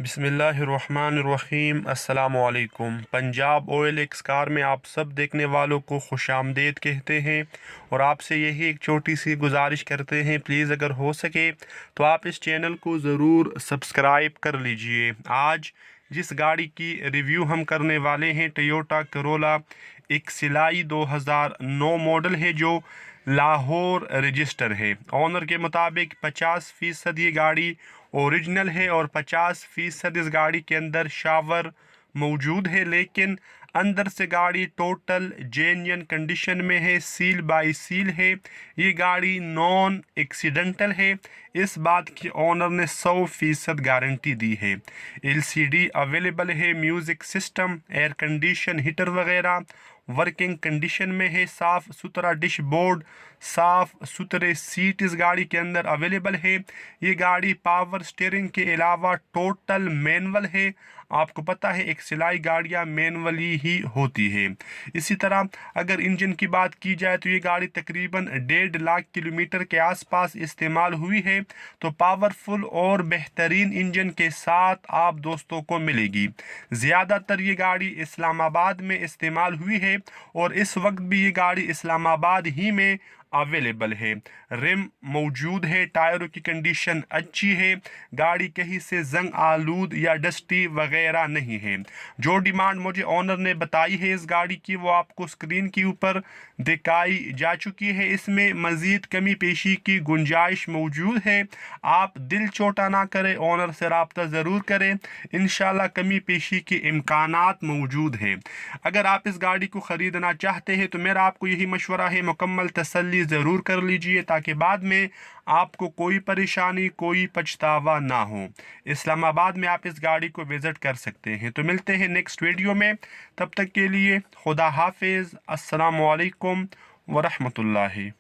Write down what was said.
बिस्मिल्लाहिर्रहमानिर्रहीम। अस्सलाम वालेकुम। पंजाब ऑयल एक्स कार में आप सब देखने वालों को खुश आमदीद कहते हैं और आपसे यही एक छोटी सी गुजारिश करते हैं, प्लीज़ अगर हो सके तो आप इस चैनल को ज़रूर सब्सक्राइब कर लीजिए। आज जिस गाड़ी की रिव्यू हम करने वाले हैं, टोयोटा करोला एक्सिलाई 2009 मॉडल है जो लाहौर रजिस्टर है। ऑनर के मुताबिक 50% ये गाड़ी ओरिजिनल है और 50% इस गाड़ी के अंदर शावर मौजूद है, लेकिन अंदर से गाड़ी टोटल जेन्युइन कंडीशन में है, सील बाई सील है। ये गाड़ी नॉन एक्सीडेंटल है, इस बात की ऑनर ने 100% गारंटी दी है। LCD अवेलेबल है, music system, air condition, heater वगैरह वर्किंग कंडीशन में है। साफ़ सुथरा डिश बोर्ड, साफ़ सुथरे सीट इस गाड़ी के अंदर अवेलेबल है। ये गाड़ी पावर स्टीयरिंग के अलावा टोटल मैनुअल है। आपको पता है एक्सिलाई गाड़ियाँ मैनुअली ही होती है। इसी तरह अगर इंजन की बात की जाए तो ये गाड़ी तकरीबन 1.5 लाख किलोमीटर के आसपास इस्तेमाल हुई है, तो पावरफुल और बेहतरीन इंजन के साथ आप दोस्तों को मिलेगी। ज़्यादातर ये गाड़ी इस्लामाबाद में इस्तेमाल हुई है और इस वक्त भी ये गाड़ी इस्लामाबाद ही में अवेलेबल है। रिम मौजूद है, टायरों की कंडीशन अच्छी है, गाड़ी कहीं से जंग आलूद या डस्टी वगैरह नहीं है। जो डिमांड मुझे ऑनर ने बताई है इस गाड़ी की, वो आपको स्क्रीन के ऊपर दिखाई जा चुकी है। इसमें मज़ीद कमी पेशी की गुंजाइश मौजूद है। आप दिल छोटा ना करें, ऑनर से रब्ता ज़रूर करें, इंशाल्लाह कमी पेशी के इम्कानात मौजूद हैं। अगर आप इस गाड़ी को ख़रीदना चाहते हैं तो मेरा आपको यही मशवरा है, मुकम्मल तसल्ली ज़रूर कर लीजिए ताकि बाद में आपको कोई परेशानी, कोई पछतावा ना हो। इस्लामाबाद में आप इस गाड़ी को विज़िट कर सकते हैं। तो मिलते हैं नेक्स्ट वीडियो में, तब तक के लिए खुदा हाफिज़। अस्सलामु अलैकुम वरहमतुल्लाहि।